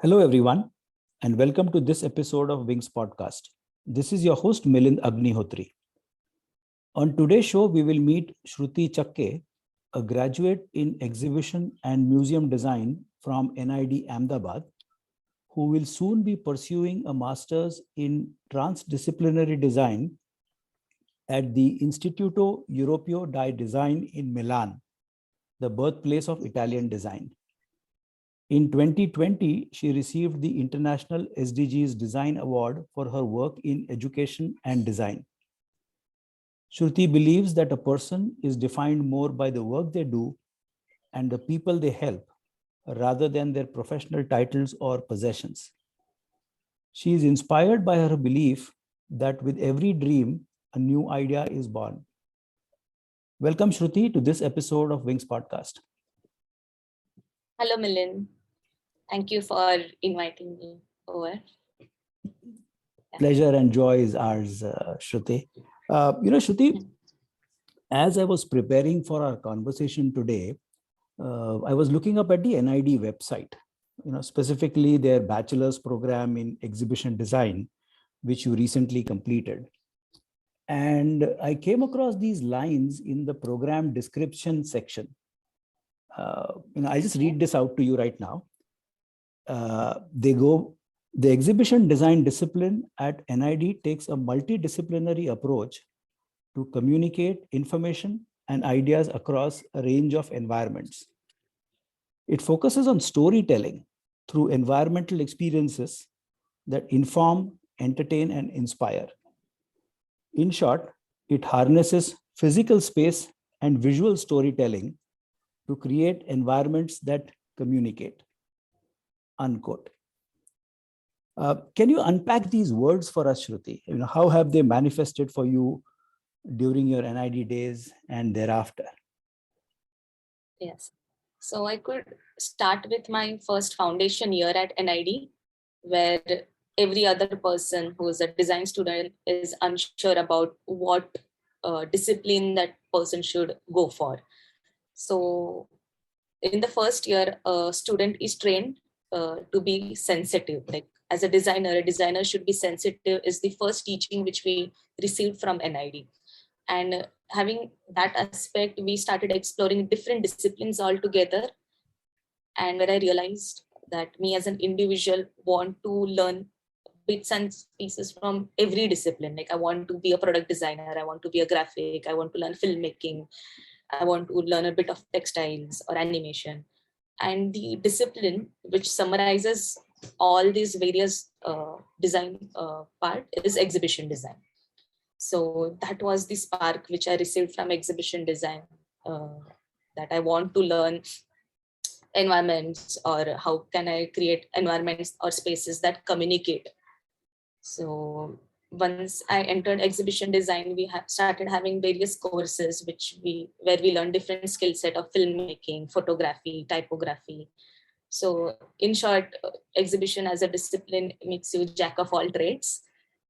Hello, everyone, and welcome to this episode of Wings Podcast. This is your host, Milind Agnihotri. On today's show, we will meet Shruti Chakke, a graduate in exhibition and museum design from NID Ahmedabad, who will soon be pursuing a master's in Transdisciplinary Design at the Istituto Europeo di Design in Milan, the birthplace of Italian design. In 2020, she received the International SDGs Design Award for her work in education and design. Shruti believes that a person is defined more by the work they do and the people they help, rather than their professional titles or possessions. She is inspired by her belief that with every dream, a new idea is born. Welcome, Shruti, to this episode of Wings Podcast. Hello, Milan. Thank you for inviting me over. Pleasure and joy is ours, Shruti. Shruti, as I was preparing for our conversation today, I was looking up at the NID website, specifically their bachelor's program in exhibition design, which you recently completed. And I came across these lines in the program description section. I'll just read this out to you right now. The exhibition design discipline at NID takes a multidisciplinary approach to communicate information and ideas across a range of environments. It focuses on storytelling through environmental experiences that inform, entertain, and inspire. In short, it harnesses physical space and visual storytelling to create environments that communicate. Unquote. Can you unpack these words for us, Shruti? How have they manifested for you during your NID days and thereafter? Yes. So I could start with my first foundation year at NID, where every other person who is a design student is unsure about what discipline that person should go for. So in the first year, a student is trained to be sensitive. Like as a designer should be sensitive is the first teaching which we received from NID. And having that aspect, we started exploring different disciplines altogether. And where I realized that me as an individual want to learn bits and pieces from every discipline. Like I want to be a product designer, I want to be a graphic, I want to learn filmmaking, I want to learn a bit of textiles or animation. And the discipline which summarizes all these various design part is exhibition design. So that was the spark which I received from exhibition design, that I want to learn environments, or how can I create environments or spaces that communicate. So once I entered exhibition design, we started having various courses where we learned different skill set of filmmaking, photography, typography. So in short, exhibition as a discipline makes you jack of all trades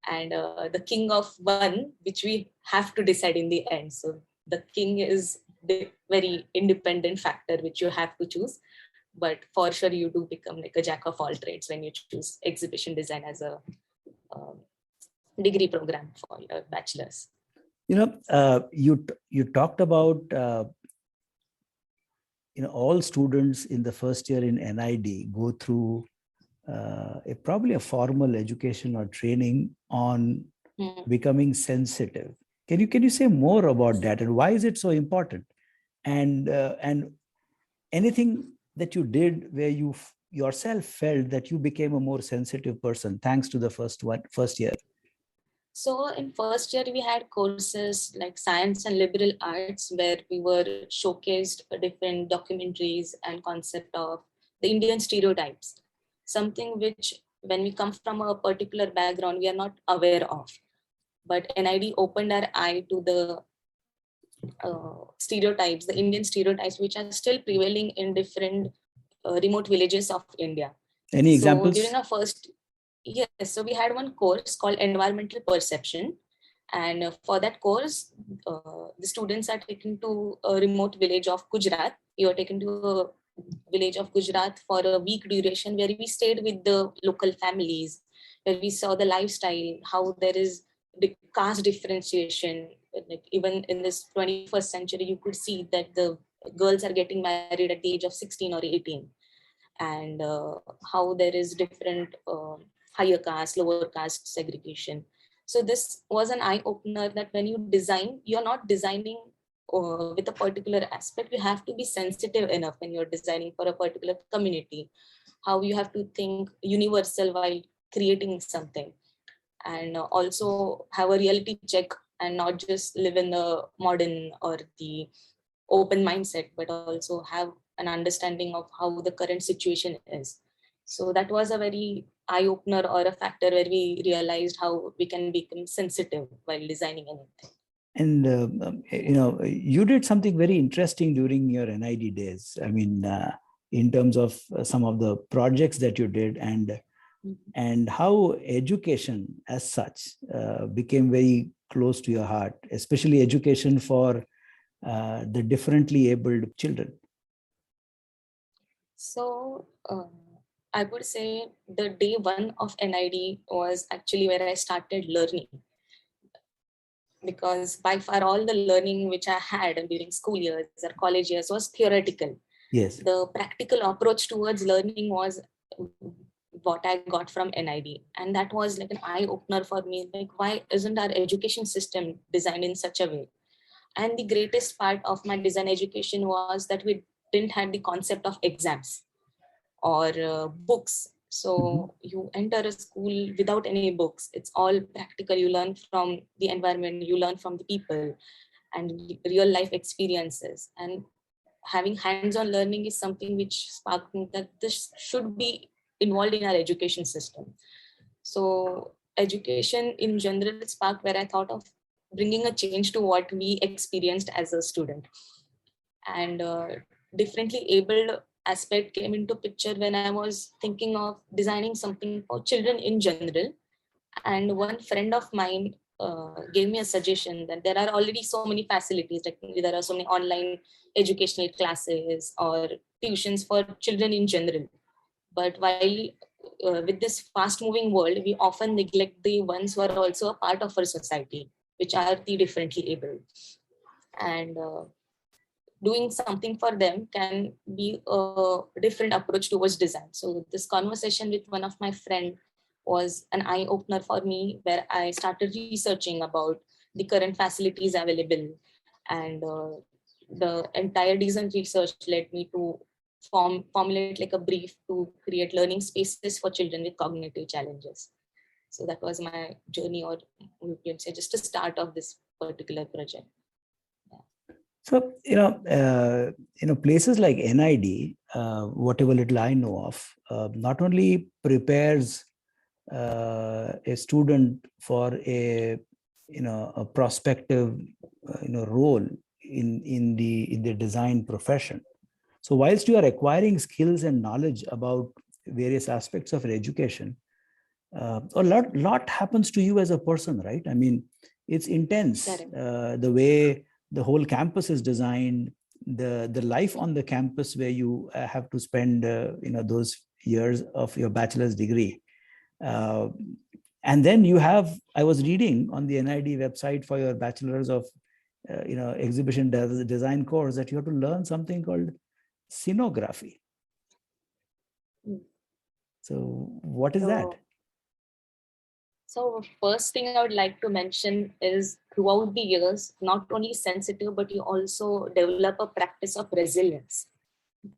and the king of one, which we have to decide in the end. So the king is the very independent factor which you have to choose. But for sure, you do become like a jack of all trades when you choose exhibition design as a degree program for your bachelor's. You talked about all students in the first year in NID go through probably a formal education or training on becoming sensitive. Can you say more about that, and why is it so important? And anything that you did where you yourself felt that you became a more sensitive person thanks to the first year? So in first year, we had courses like science and liberal arts, where we were showcased different documentaries and concept of the Indian stereotypes, something which when we come from a particular background, we are not aware of. But NID opened our eye to the stereotypes, the Indian stereotypes, which are still prevailing in different remote villages of India. Any examples? So during our first, yes, so we had one course called environmental perception. And for that course, the students are taken to a remote village of Gujarat. You are taken to a village of Gujarat for a week duration, where we stayed with the local families, where we saw the lifestyle, how there is the caste differentiation. Like even in this 21st century, you could see that the girls are getting married at the age of 16 or 18, and how there is different higher caste, lower caste segregation. So this was an eye opener that when you design, you're not designing with a particular aspect. You have to be sensitive enough when you're designing for a particular community, how you have to think universal while creating something, and also have a reality check and not just live in the modern or the open mindset, but also have an understanding of how the current situation is. So that was a very eye opener or a factor where we realized how we can become sensitive while designing anything. And you did something very interesting during your NID days. I mean, in terms of some of the projects that you did, and how education as such became very close to your heart, especially education for the differently abled children. So I would say the day one of NID was actually where I started learning, because by far all the learning which I had during school years or college years was theoretical. Yes. The practical approach towards learning was what I got from NID. And that was like an eye opener for me. Like, why isn't our education system designed in such a way? And the greatest part of my design education was that we didn't have the concept of exams or books. So you enter a school without any books. It's all practical. You learn from the environment, you learn from the people and real life experiences. And having hands-on learning is something which sparked me that this should be involved in our education system. So education in general sparked where I thought of bringing a change to what we experienced as a student. And differently abled aspect came into picture when I was thinking of designing something for children in general. And one friend of mine gave me a suggestion that there are already so many facilities, like there are so many online educational classes or tuitions for children in general. But while with this fast moving world, we often neglect the ones who are also a part of our society, which are the differently able. And doing something for them can be a different approach towards design. So this conversation with one of my friend was an eye opener for me, where I started researching about the current facilities available, and the entire design research led me to formulate like a brief to create learning spaces for children with cognitive challenges. So that was my journey, or you can say just a start of this particular project. So, places like NID, whatever little I know of, not only prepares a student for a prospective, role in the design profession. So, whilst you are acquiring skills and knowledge about various aspects of education, a lot happens to you as a person, right? I mean, it's intense. The way the whole campus is designed, the life on the campus where you have to spend those years of your bachelor's degree, and then you have, I was reading on the NID website for your bachelor's of exhibition design course, that you have to learn something called scenography. So what is that? So first thing I would like to mention is throughout the years, not only sensitive, but you also develop a practice of resilience.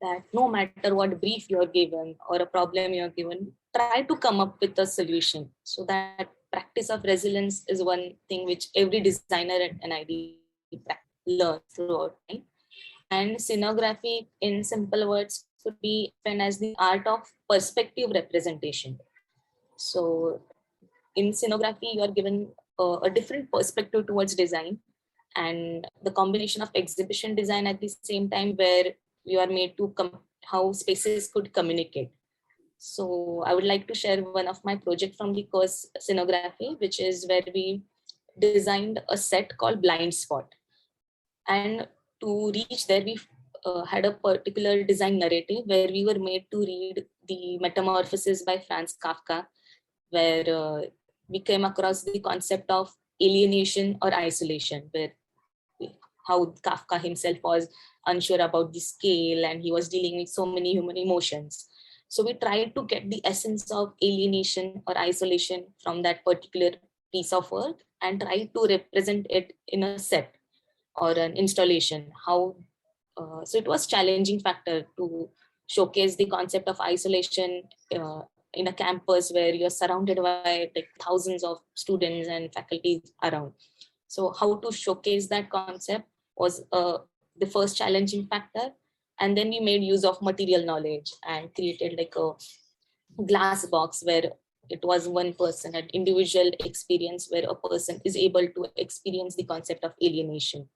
That no matter what brief you're given or a problem you're given, try to come up with a solution. So that practice of resilience is one thing which every designer at NID learns throughout time. And scenography, in simple words, could be defined as the art of perspective representation. So in scenography, you are given a different perspective towards design, and the combination of exhibition design at the same time, where you are made to how spaces could communicate. So I would like to share one of my project from the course scenography, which is where we designed a set called Blind Spot. And to reach there, we had a particular design narrative where we were made to read the Metamorphosis by Franz Kafka, where we came across the concept of alienation or isolation, where how Kafka himself was unsure about the scale and he was dealing with so many human emotions. So we tried to get the essence of alienation or isolation from that particular piece of work and try to represent it in a set or an installation. So it was challenging factor to showcase the concept of isolation in a campus where you're surrounded by like thousands of students and faculty around. So how to showcase that concept was the first challenging factor. And then we made use of material knowledge and created like a glass box where it was one person, an individual experience where a person is able to experience the concept of alienation.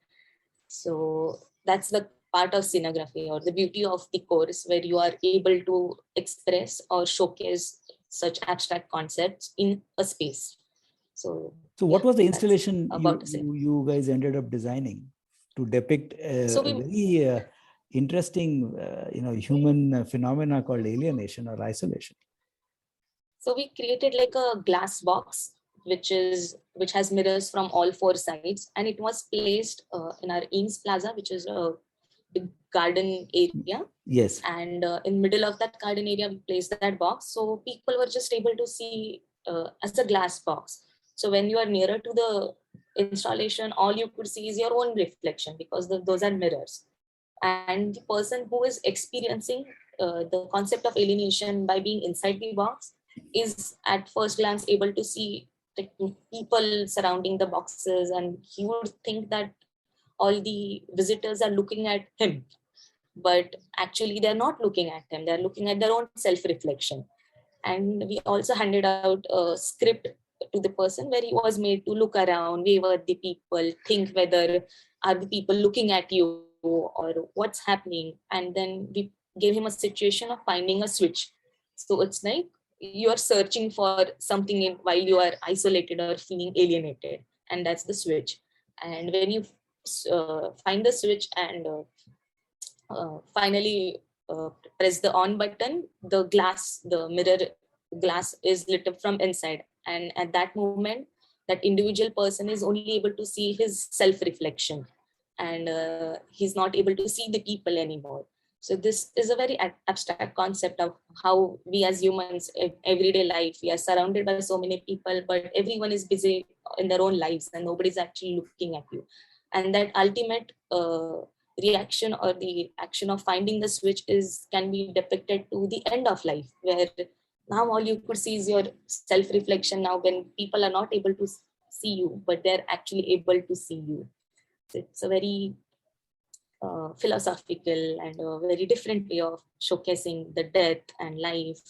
So that's the part of scenography or the beauty of the course, where you are able to express or showcase such abstract concepts in a space. So what was the installation about to say. you guys ended up designing to depict a very interesting human phenomena called alienation or isolation? So we created like a glass box which has mirrors from all four sides, and it was placed in our Eames Plaza, which is a big garden area. Yes. And in middle of that garden area, we placed that box, so people were just able to see as a glass box. So when you are nearer to the installation, all you could see is your own reflection, because those are mirrors. And the person who is experiencing the concept of alienation by being inside the box is at first glance able to see the people surrounding the boxes, and he would think that all the visitors are looking at him, but actually they're not looking at him, they're looking at their own self-reflection. And we also handed out a script to the person where he was made to look around, wave at the people, think whether are the people looking at you or what's happening. And then we gave him a situation of finding a switch. So it's like you're searching for something while you are isolated or feeling alienated, and that's the switch. And when you find the switch and finally press the on button, the mirror glass is lit up from inside, and at that moment that individual person is only able to see his self-reflection, and he's not able to see the people anymore. So this is a very abstract concept of how we as humans in everyday life, we are surrounded by so many people, but everyone is busy in their own lives and nobody's actually looking at you. And that ultimate reaction or the action of finding the switch can be depicted to the end of life, where now all you could see is your self-reflection. Now when people are not able to see you, but they're actually able to see you. So it's a very philosophical and a very different way of showcasing the death and life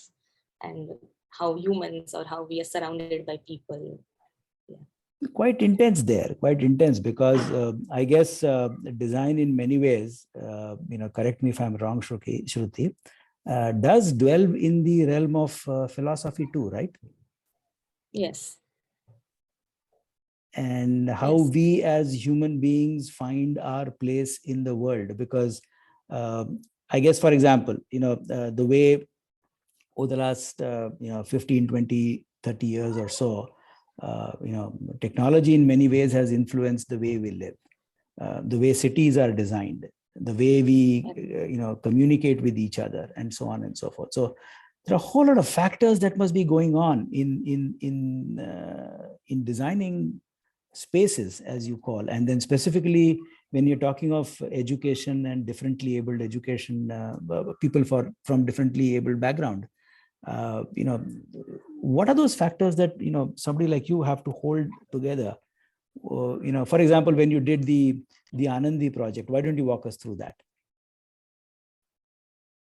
and how humans or how we are surrounded by people. Quite intense there, quite intense, because I guess design in many ways, correct me if I'm wrong, Shruti, does dwell in the realm of philosophy too, right? Yes. And how we as human beings find our place in the world, because I guess, for example, the way over the last 15, 20, 30 years or so, technology in many ways has influenced the way we live, the way cities are designed, the way we communicate with each other, and so on and so forth. So there are a whole lot of factors that must be going on in designing spaces, as you call. And then specifically when you're talking of education and differently abled education, people from differently abled background, what are those factors that somebody like you have to hold together? For example, when you did the Anandi project, why don't you walk us through that?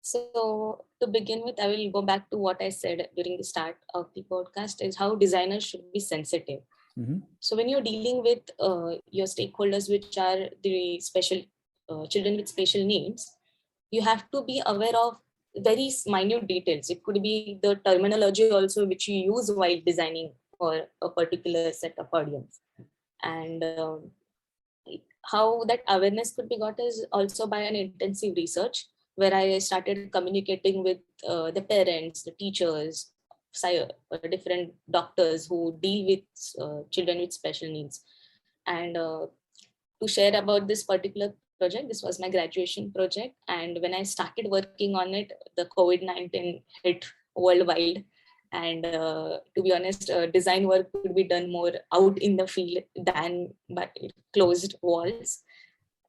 So to begin with, I will go back to what I said during the start of the podcast, is how designers should be sensitive. Mm-hmm. So when you're dealing with your stakeholders, which are the special children with special needs, you have to be aware of very minute details. It could be the terminology also which you use while designing for a particular set of audience. And how that awareness could be got is also by an intensive research, where I started communicating with the parents, the teachers, different doctors who deal with children with special needs. And to share about this particular project, this was my graduation project. And when I started working on it, the COVID-19 hit worldwide. And to be honest, design work could be done more out in the field than by closed walls.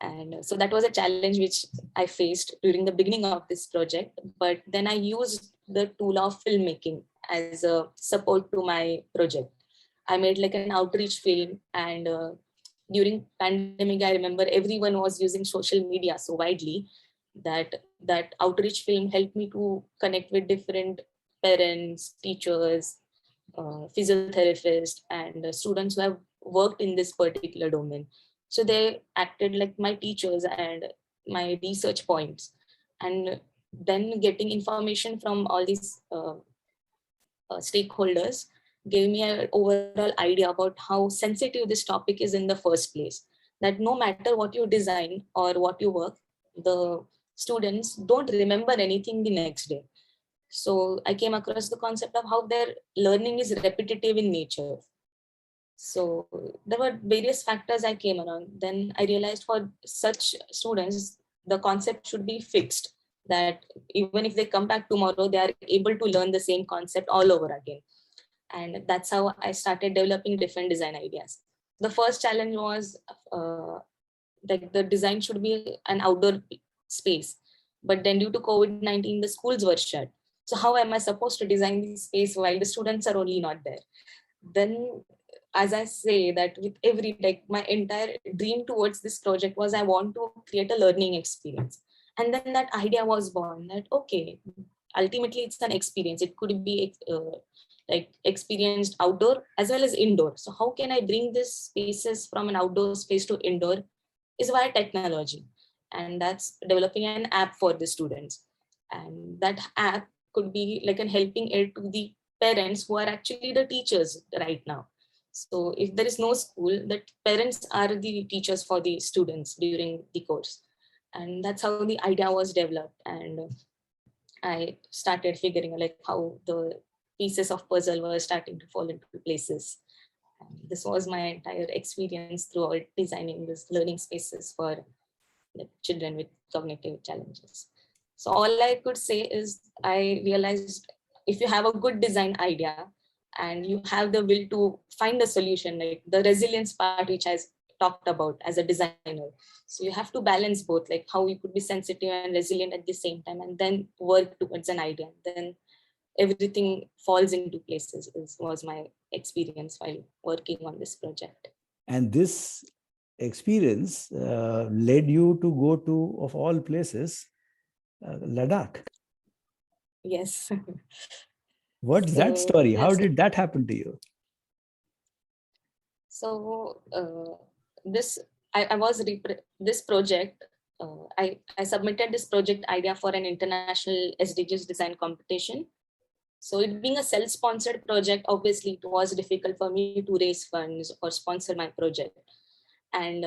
And so that was a challenge which I faced during the beginning of this project. But then I used the tool of filmmaking as a support to my project. I made like an outreach film, and during pandemic, I remember everyone was using social media so widely that outreach film helped me to connect with different parents, teachers, physiotherapists, and students who have worked in this particular domain. So they acted like my teachers and my research points. And then getting information from all these stakeholders gave me an overall idea about how sensitive this topic is in the first place. That no matter what you design or what you work, the students don't remember anything the next day. So I came across the concept of how their learning is repetitive in nature. So there were various factors I came around. Then I realized for such students, the concept should be fixed, that even if they come back tomorrow, they are able to learn the same concept all over again. And that's how I started developing different design ideas. The first challenge was that the design should be an outdoor space. But then due to COVID-19, the schools were shut. So how am I supposed to design this space while the students are only not there? Then, as I say, that with every, like my entire dream towards this project was I want to create a learning experience. And then that idea was born that, okay, ultimately it's an experience. It could be like experienced outdoor as well as indoor. So how can I bring these spaces from an outdoor space to indoor is via technology. And that's developing an app for the students. And that app could be like a helping aid to the parents who are actually the teachers right now. So if there is no school, the parents are the teachers for the students during the course. And that's how the idea was developed. And I started figuring out like how the pieces of puzzle were starting to fall into places. And this was my entire experience throughout designing these learning spaces for the children with cognitive challenges. So all I could say is I realized if you have a good design idea and you have the will to find a solution, like the resilience part, which I talked about as a designer. So you have to balance both, like how you could be sensitive and resilient at the same time, and then work towards an idea. Then everything falls into places, was my experience while working on this project. And this experience led you to go to, of all places, Ladakh. Yes. What's that So story? How yes. did that happen to you? So this I was this project. I submitted this project idea for an international SDGs design competition. So it being a self-sponsored project, obviously it was difficult for me to raise funds or sponsor my project. And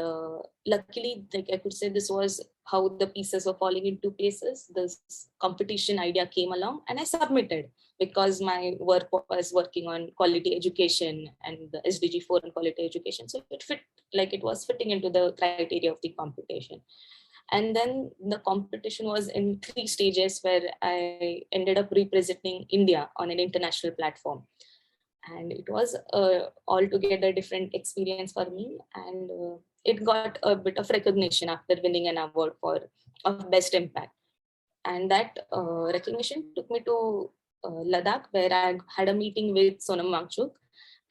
luckily, like I could say, this was how the pieces were falling into places. This competition idea came along and I submitted because my work was working on quality education and the SDG 4 on quality education. So it fit, like it was fitting into the criteria of the competition. And then the competition was in 3 stages where I ended up representing India on an international platform. And it was altogether different experience for me. And it got a bit of recognition after winning an award for of best impact. And that recognition took me to Ladakh, where I had a meeting with Sonam Wangchuk,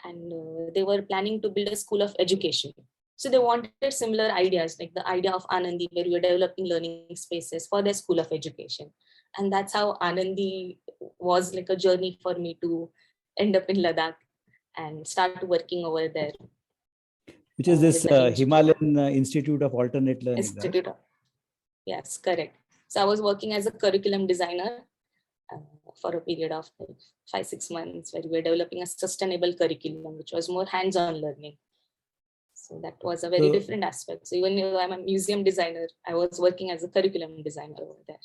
and they were planning to build a school of education. So they wanted similar ideas, like the idea of Anandi, where we were developing learning spaces for their school of education. And that's how Anandi was like a journey for me to end up in Ladakh and start working over there. Which is this with the Himalayan Institute of Alternate Learning, Institute. right? Yes, correct. So I was working as a curriculum designer for a period of like 5-6 months, where we were developing a sustainable curriculum, which was more hands-on learning. So that was a very different aspect. So even though I'm a museum designer, I was working as a curriculum designer over there.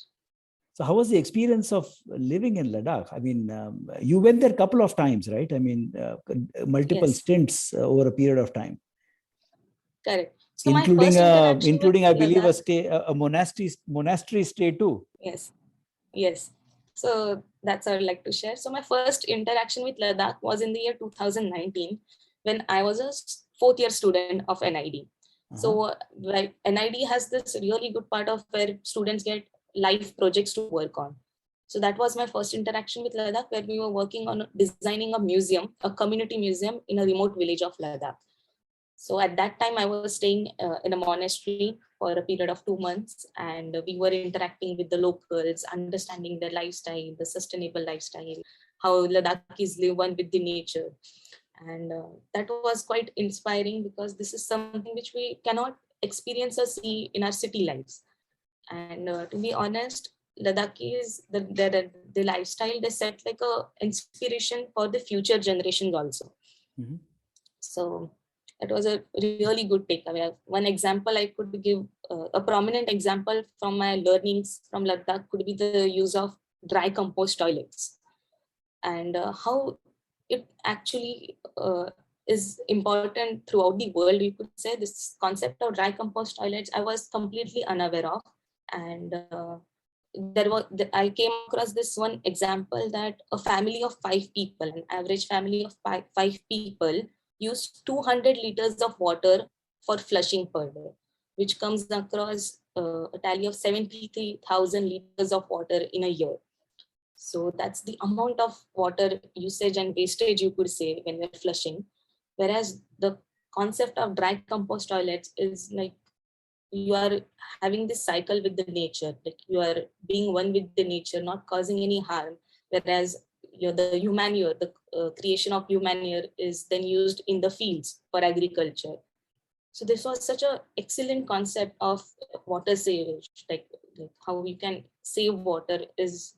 So how was the experience of living in Ladakh? I mean, you went there a couple of times, right? I mean, multiple stints over a period of time. Correct. So my first interaction including, I believe, Ladakh, a monastery stay too. Yes. So that's what I'd like to share. So my first interaction with Ladakh was in the year 2019, when I was a fourth year student of NID. So like NID has this really good part of where students get live projects to work on. So that was my first interaction with Ladakh, where we were working on designing a museum, a community museum in a remote village of Ladakh. So at that time, I was staying in a monastery for a period of 2 months, and we were interacting with the locals, understanding their lifestyle, the sustainable lifestyle, how Ladakhis live one with the nature. And that was quite inspiring, because this is something which we cannot experience or see in our city lives. And to be honest, Ladakhis, the lifestyle, they set like a inspiration for the future generations also. Mm-hmm. So it was a really good takeaway. One example I could give, a prominent example from my learnings from Ladakh could be the use of dry compost toilets, and how it actually is important throughout the world. We could say this concept of dry compost toilets, I was completely unaware of. And I came across this one example that a family of 5 people, an average family of five people, use 200 liters of water for flushing per day, which comes across a tally of 73,000 liters of water in a year. So that's the amount of water usage and wastage, you could say, when we're flushing. Whereas the concept of dry compost toilets is like you are having this cycle with the nature, like you are being one with the nature, not causing any harm. Whereas the human manure, the creation of human manure is then used in the fields for agriculture. So this was such an excellent concept of water savage, like how we can save water is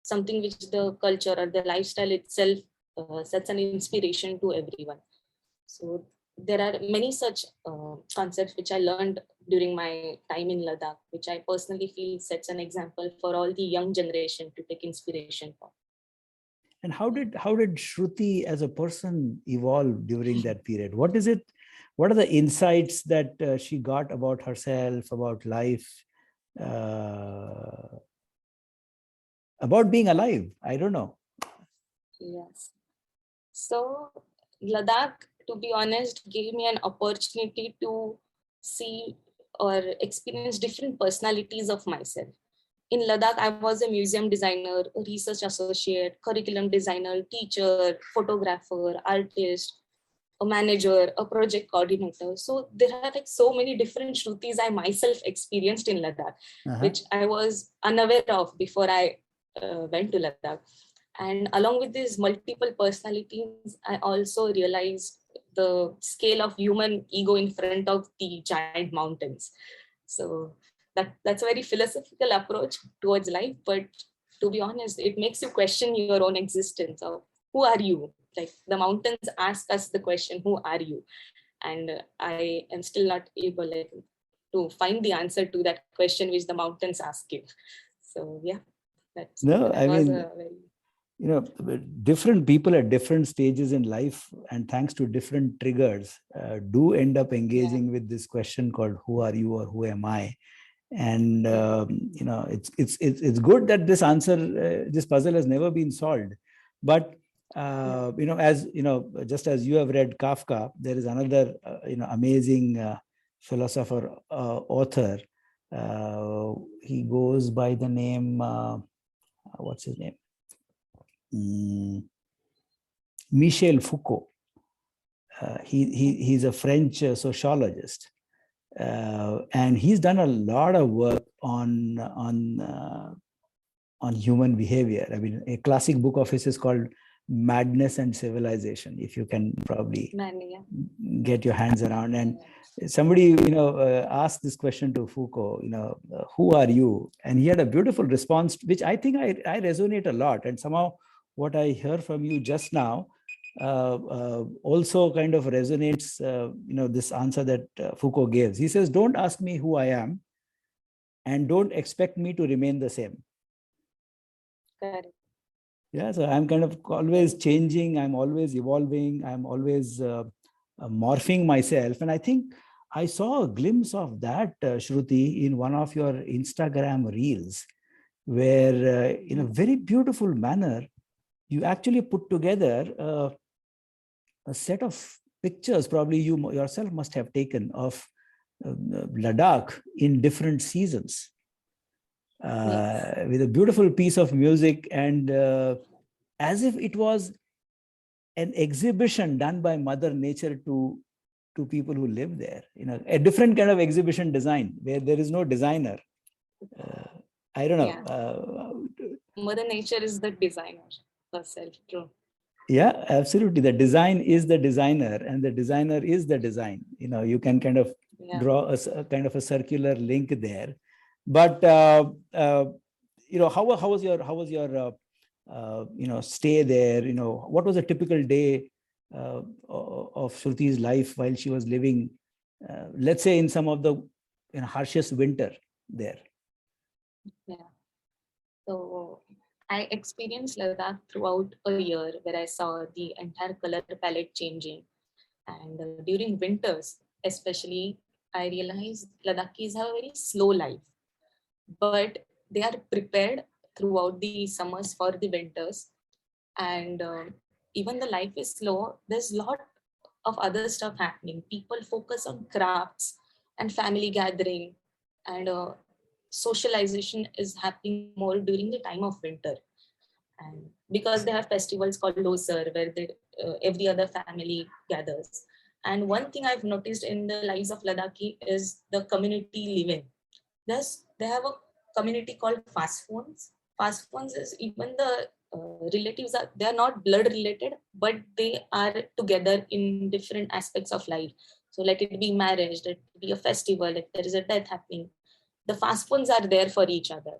something which the culture or the lifestyle itself sets an inspiration to everyone. So there are many such concepts which I learned during my time in Ladakh, which I personally feel sets an example for all the young generation to take inspiration from. And how did Shruti as a person evolve during that period? What is it? What are the insights that she got about herself, about life, about being alive? I don't know. Yes. So Ladakh, to be honest, gave me an opportunity to see or experience different personalities of myself. In Ladakh, I was a museum designer, a research associate, curriculum designer, teacher, photographer, artist, a manager, a project coordinator. So there are like so many different Shrutis I myself experienced in Ladakh, which I was unaware of before I went to Ladakh. And along with these multiple personalities, I also realized the scale of human ego in front of the giant mountains. So that's a very philosophical approach towards life. But to be honest, it makes you question your own existence of who are you? Like the mountains ask us the question, who are you? And I am still not able to find the answer to that question which the mountains ask you. So yeah, that was a very... different people at different stages in life and thanks to different triggers do end up engaging with this question called who are you or who am I? And it's good that this answer, this puzzle has never been solved. But as just as you have read Kafka, there is another amazing philosopher, author. He goes by the name, what's his name? Michel Foucault. He's a French sociologist, and he's done a lot of work on human behavior. I mean, a classic book of his is called Madness and Civilization, if you can probably get your hands around. And somebody asked this question to Foucault, who are you? And he had a beautiful response, which I think I resonate a lot. And somehow what I hear from you just now also kind of resonates, this answer that Foucault gives. He says, don't ask me who I am and don't expect me to remain the same. Correct. Yeah, so I'm kind of always changing, I'm always evolving, I'm always morphing myself. And I think I saw a glimpse of that, Shruti, in one of your Instagram reels, where in a very beautiful manner, you actually put together a set of pictures, probably you yourself must have taken, of Ladakh in different seasons. Yes. With a beautiful piece of music, and as if it was an exhibition done by Mother Nature to people who live there, a different kind of exhibition design where there is no designer. I don't know. Yeah. Mother Nature is the designer herself. True. Yeah, absolutely. The design is the designer, and the designer is the design. You can kind of draw a kind of a circular link there. But how was your stay there? What was a typical day of Shruti's life while she was living, let's say, in some of the harshest winter there? Yeah. So I experienced Ladakh throughout a year, where I saw the entire color palette changing. And during winters, especially, I realized Ladakhis have a very slow life, but they are prepared throughout the summers for the winters. And even the life is slow, there's a lot of other stuff happening. People focus on crafts and family gathering, and socialization is happening more during the time of winter. And because they have festivals called Losar, where every other family gathers. And one thing I've noticed in the lives of Ladakhi is the community living. They have a community called fast phones. Fast phones is, even the relatives they are not blood related, but they are together in different aspects of life. So let it be marriage, let it be a festival, if there is a death happening, the fast phones are there for each other.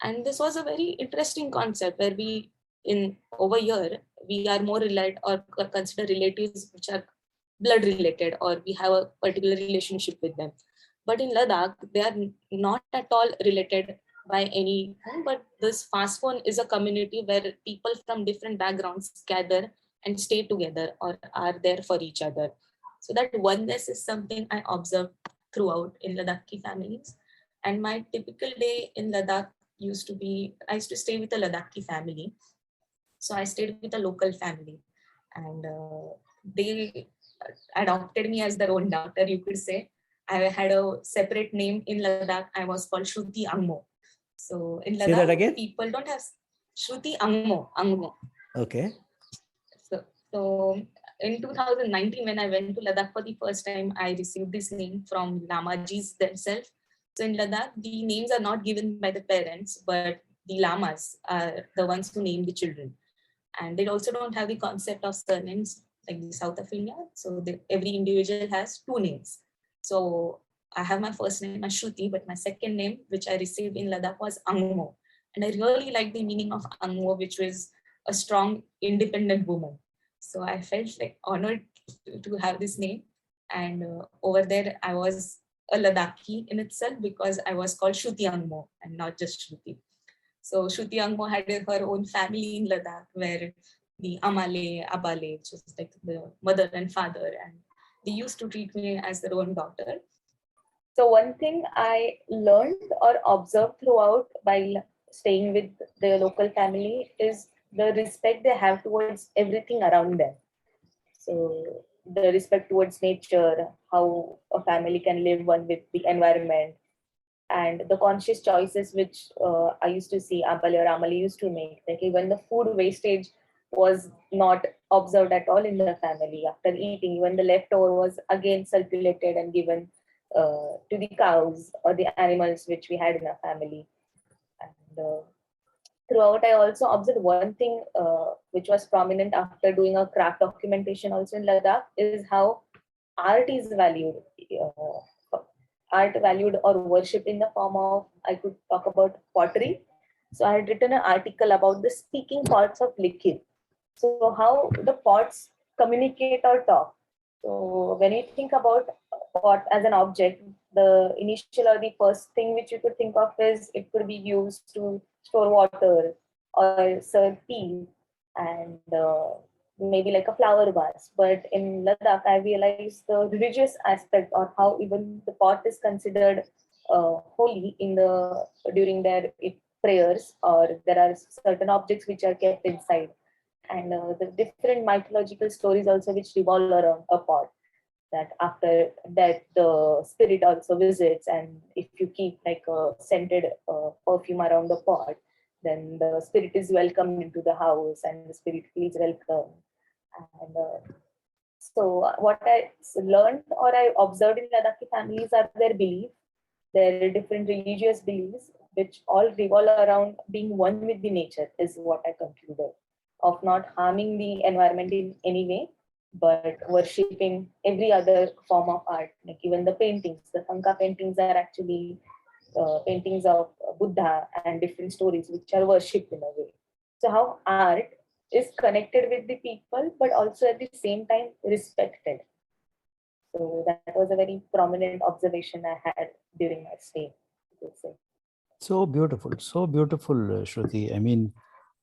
And this was a very interesting concept, where we, in over here, we are more related or consider relatives which are blood related, or we have a particular relationship with them. But in Ladakh, they are not at all related by anything, but this fast phone is a community where people from different backgrounds gather and stay together or are there for each other. So that oneness is something I observed throughout in Ladakhi families. And my typical day in Ladakh I used to stay with a Ladakhi family. So I stayed with a local family, and they adopted me as their own daughter, you could say. I had a separate name in Ladakh. I was called Shruti Angmo. So in Say that Ladakh, again. people don't have Shruti Angmo. Okay. So in 2019, when I went to Ladakh for the first time, I received this name from Lamajis themselves. So in Ladakh, the names are not given by the parents, but the Lamas are the ones who name the children. And they also don't have the concept of surnames like the South of India. So every individual has two names. So I have my first name as Shruti, but my second name, which I received in Ladakh, was Angmo. And I really like the meaning of Angmo, which was a strong, independent woman. So I felt like honored to have this name. And over there, I was a Ladakhi in itself, because I was called Shruti Angmo and not just Shruti. So Shruti Angmo had her own family in Ladakh, where the Amale, Abale, which is like the mother and father, and they used to treat me as their own daughter. So one thing I learned or observed throughout while staying with the local family is the respect they have towards everything around them. So the respect towards nature, how a family can live one with the environment, and the conscious choices which I used to see Abale or Amali used to make. Like even the food wastage was not observed at all in the family. After eating, even the leftover was again circulated and given to the cows or the animals which we had in our family. And throughout, I also observed one thing which was prominent after doing a craft documentation also in Ladakh, is how art is valued. Art valued or worshipped in the form of, I could talk about pottery. So I had written an article about the speaking parts of liquid. So how the pots communicate or talk. So when you think about pot as an object, the initial or the first thing which you could think of is it could be used to store water or serve tea, and maybe like a flower vase. But in Ladakh, I realized the religious aspect, or how even the pot is considered holy in the during their prayers, or there are certain objects which are kept inside, and the different mythological stories also which revolve around a pot, that after death the spirit also visits, and if you keep like a scented perfume around the pot, then the spirit is welcomed into the house and the spirit feels welcome. And what I learned or I observed in Ladakhi families are their beliefs, their different religious beliefs, which all revolve around being one with the nature, is what I concluded, of not harming the environment in any way, but worshipping every other form of art. Like even the paintings, the Tanka paintings are actually paintings of Buddha and different stories which are worshipped in a way. So how art is connected with the people, but also at the same time respected. So that was a very prominent observation I had during my stay, I would say. So beautiful, Shruti. I mean,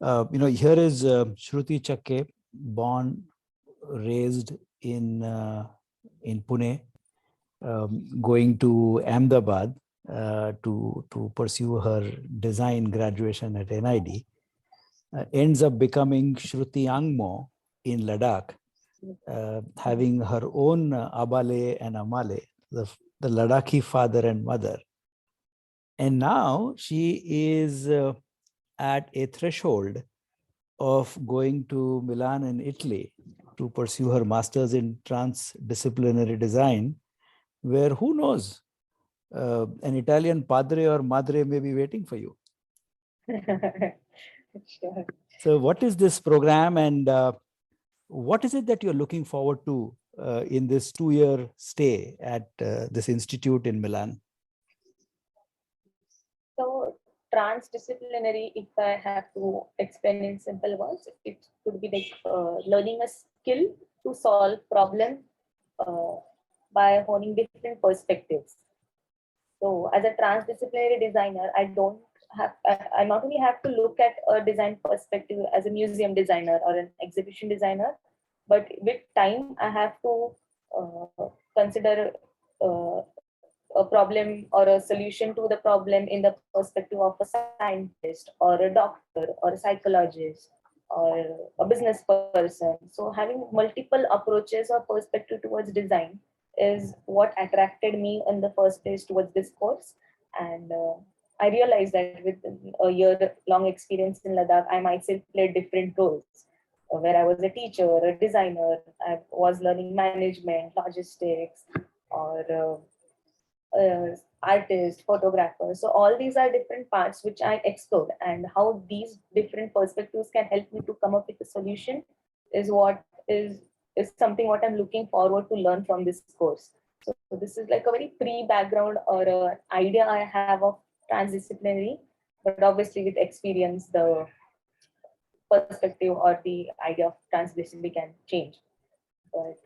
here is Shruti Chakke, born, raised in Pune, going to Ahmedabad to pursue her design graduation at NID, ends up becoming Shruti Angmo in Ladakh, having her own Abale and Amale, the Ladakhi father and mother. And now she is at a threshold of going to Milan in Italy to pursue her master's in transdisciplinary design, where who knows, an Italian padre or madre may be waiting for you. Sure. So what is this program, and what is it that you're looking forward to in this 2-year stay at this institute in Milan? So transdisciplinary, if I have to explain in simple words, it could be like learning a skill to solve problem uh, by honing different perspectives. So as a transdisciplinary designer, I not only have to look at a design perspective as a museum designer or an exhibition designer, but with time I have to consider uh, a problem or a solution to the problem in the perspective of a scientist or a doctor or a psychologist or a business person. So having multiple approaches or perspective towards design is what attracted me in the first place towards this course. And I realized that with a year long experience in Ladakh, I myself played different roles, where I was a teacher, a designer, I was learning management, logistics, or artist, photographer. So all these are different parts which I explored, and how these different perspectives can help me to come up with a solution is what is something what I'm looking forward to learn from this course. So this is like a very pre-background or idea I have of transdisciplinary, but obviously with experience, the perspective or the idea of transdisciplinary can change. But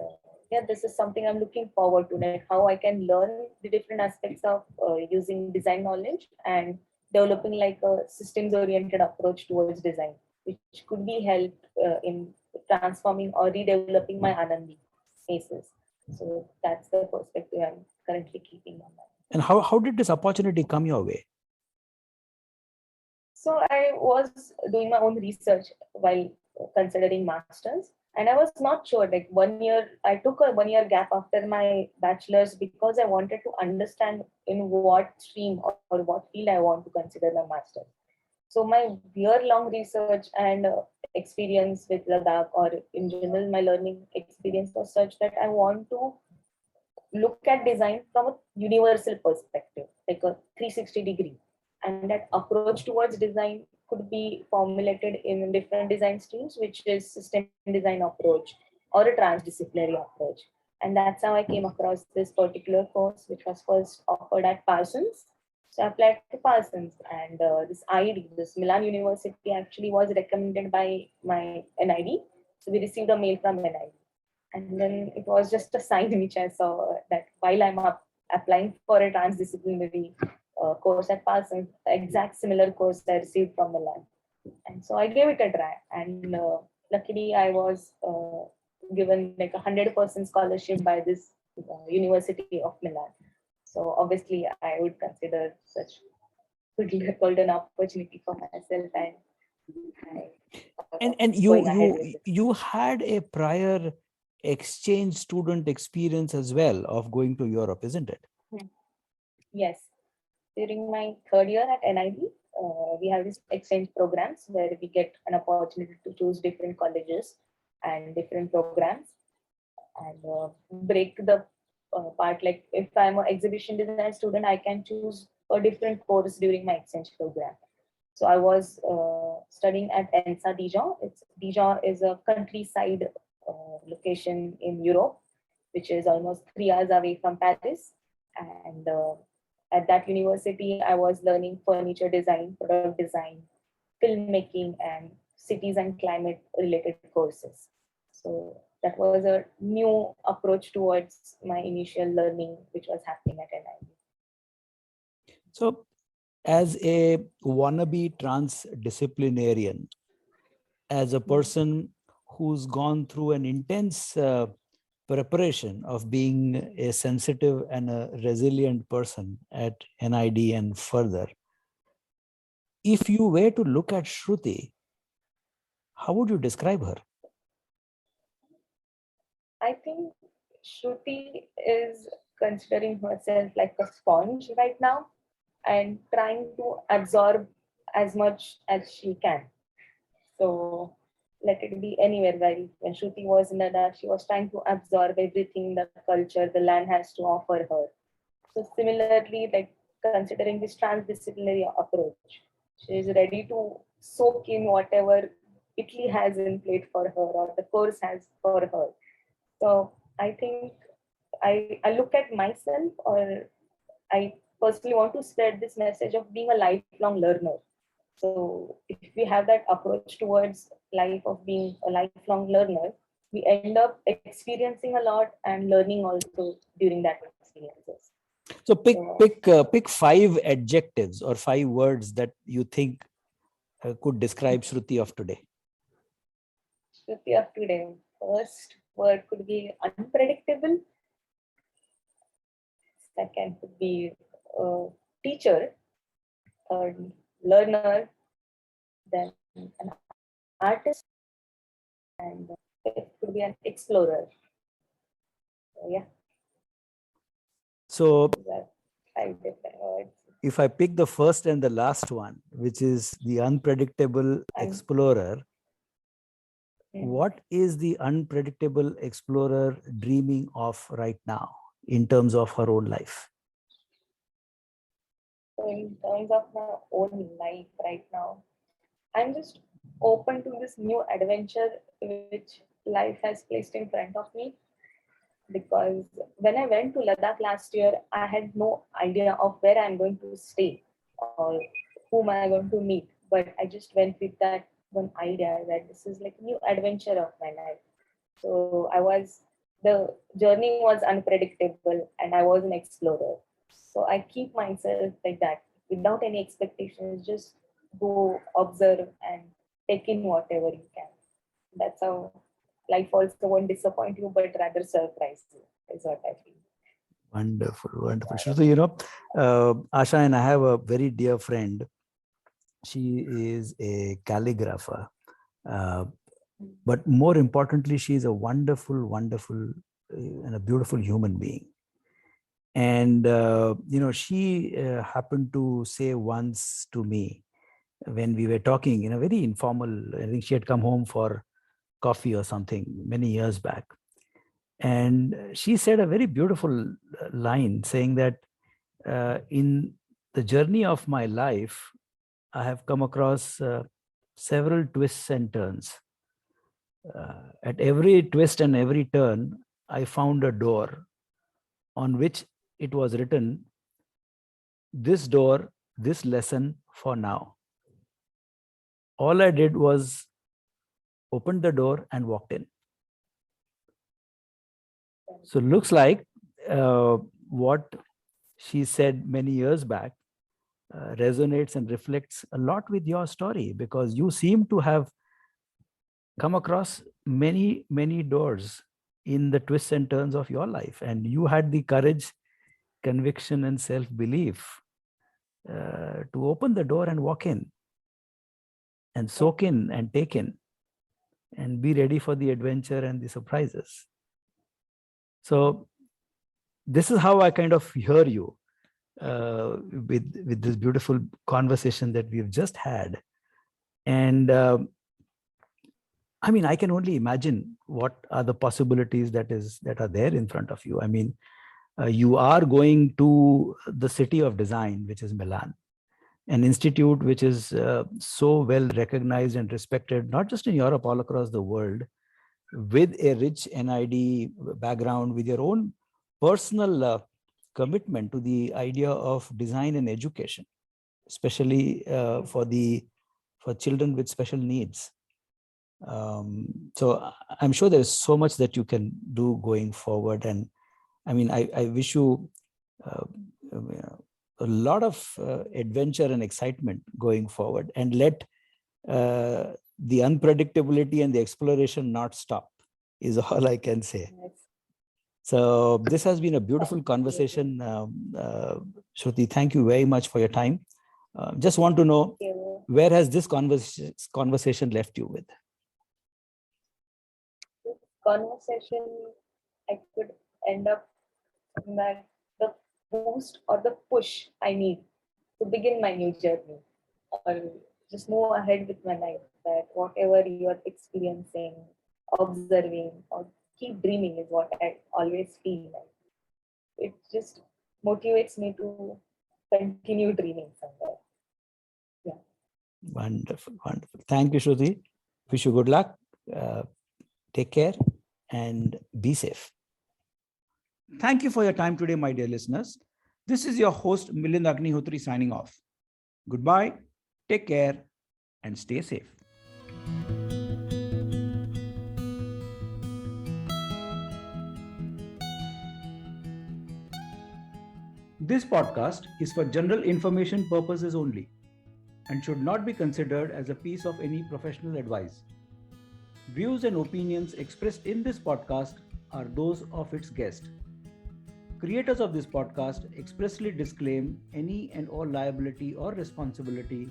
yeah, this is something I'm looking forward to, like how I can learn the different aspects of using design knowledge and developing like a systems oriented approach towards design, which could be helped in transforming or redeveloping my Anandi spaces. So that's the perspective I'm currently keeping on that. And how did this opportunity come your way? So I was doing my own research while considering masters, and I was not sure. Like 1 year, I took a 1 year gap after my bachelor's because I wanted to understand in what stream or what field I want to consider my master's. So my year-long research and experience with Ladakh, or in general, my learning experience was such that I want to look at design from a universal perspective, like a 360 degree. And that approach towards design could be formulated in different design streams, which is system design approach or a transdisciplinary approach. And that's how I came across this particular course, which was first offered at Parsons. So I applied to Parsons, and this Milan University actually was recommended by my NID, we received a mail from NID. And then it was just a sign which I saw that while I'm applying for a transdisciplinary course at Parsons, the exact similar course I received from Milan. And so I gave it a try. And luckily I was given like 100% scholarship by this University of Milan. So obviously I would consider such golden opportunity for myself, and and you had a prior exchange student experience as well of going to Europe, isn't it? Yes, during my third year at NID, we have these exchange programs where we get an opportunity to choose different colleges and different programs, and break the part. Like if I'm an exhibition design student, I can choose a different course during my exchange program. So I was studying at ENSA Dijon. Dijon is a countryside location in Europe, which is almost 3 hours away from Paris. And at that university, I was learning furniture design, product design, filmmaking, and cities and climate related courses. So that was a new approach towards my initial learning, which was happening at NID. So as a wannabe transdisciplinarian, as a person who's gone through an intense preparation of being a sensitive and a resilient person at NID and further, if you were to look at Shruti, how would you describe her? I think Shruti is considering herself like a sponge right now and trying to absorb as much as she can. So let it be anywhere. While when Shruti was in Ladakh, she was trying to absorb everything the culture, the land has to offer her. So similarly, like considering this transdisciplinary approach, she is ready to soak in whatever Italy has in plate for her or the course has for her. So I think I look at myself, or I personally want to spread this message of being a lifelong learner. So if we have that approach towards life of being a lifelong learner, we end up experiencing a lot and learning also during that experiences. So pick 5 adjectives or 5 words that you think could describe Shruti of today. Shruti of today, first word could be unpredictable. Second could be teacher. Third, learner. Then an artist, and fifth could be an explorer. So yeah. So these are 5 different words. if I pick the first and the last one, which is the unpredictable explorer, what is the unpredictable explorer dreaming of right now in terms of her own life? So in terms of my own life right now, I'm just open to this new adventure which life has placed in front of me. Because when I went to Ladakh last year, I had no idea of where I'm going to stay or whom am I going to meet. But I just went with that one idea that this is like a new adventure of my life. So the journey was unpredictable and I was an explorer. So I keep myself like that without any expectations, just go observe and take in whatever you can. That's how life also won't disappoint you, but rather surprise you, is what I feel. Wonderful, wonderful. So, Asha and I have a very dear friend. She is a calligrapher. But more importantly, she is a wonderful, wonderful and a beautiful human being. And, she happened to say once to me when we were talking in a very informal, I think she had come home for coffee or something many years back. And she said a very beautiful line saying that in the journey of my life, I have come across several twists and turns. At every twist and every turn, I found a door on which it was written, this door, this lesson for now. All I did was opened the door and walked in. So looks like what she said many years back resonates and reflects a lot with your story, because you seem to have come across many, many doors in the twists and turns of your life. And you had the courage, conviction, and self-belief to open the door and walk in and soak in and take in and be ready for the adventure and the surprises. So this is how I kind of hear you with this beautiful conversation that we've just had. And I mean, I can only imagine what are the possibilities that are there in front of you. I mean, you are going to the city of design, which is Milan, an institute which is so well recognized and respected, not just in Europe, all across the world, with a rich NID background, with your own personal commitment to the idea of design and education, especially for children with special needs. So I'm sure there is so much that you can do going forward. And I mean, I wish you a lot of adventure and excitement going forward, and let the unpredictability and the exploration not stop, is all I can say. Yes. So this has been a beautiful conversation. Shruti, thank you very much for your time. Just want to know, where has this conversation left you with? This conversation, I could end up in that the boost or the push I need to begin my new journey, or just move ahead with my life. That whatever you are experiencing, observing, or keep dreaming is what I always feel like. It just motivates me to continue dreaming somewhere. Yeah. Wonderful, wonderful. Thank you, Shruti. Wish you good luck. Take care and be safe. Thank you for your time today, my dear listeners. This is your host, Milan Agnihotri, signing off. Goodbye, take care, and stay safe. This podcast is for general information purposes only and should not be considered as a piece of any professional advice. Views and opinions expressed in this podcast are those of its guest. Creators of this podcast expressly disclaim any and all liability or responsibility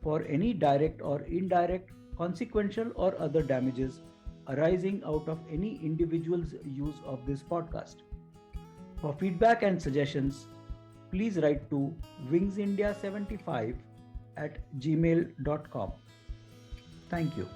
for any direct or indirect, consequential, or other damages arising out of any individual's use of this podcast. For feedback and suggestions, please write to wingsindia75@gmail.com. Thank you.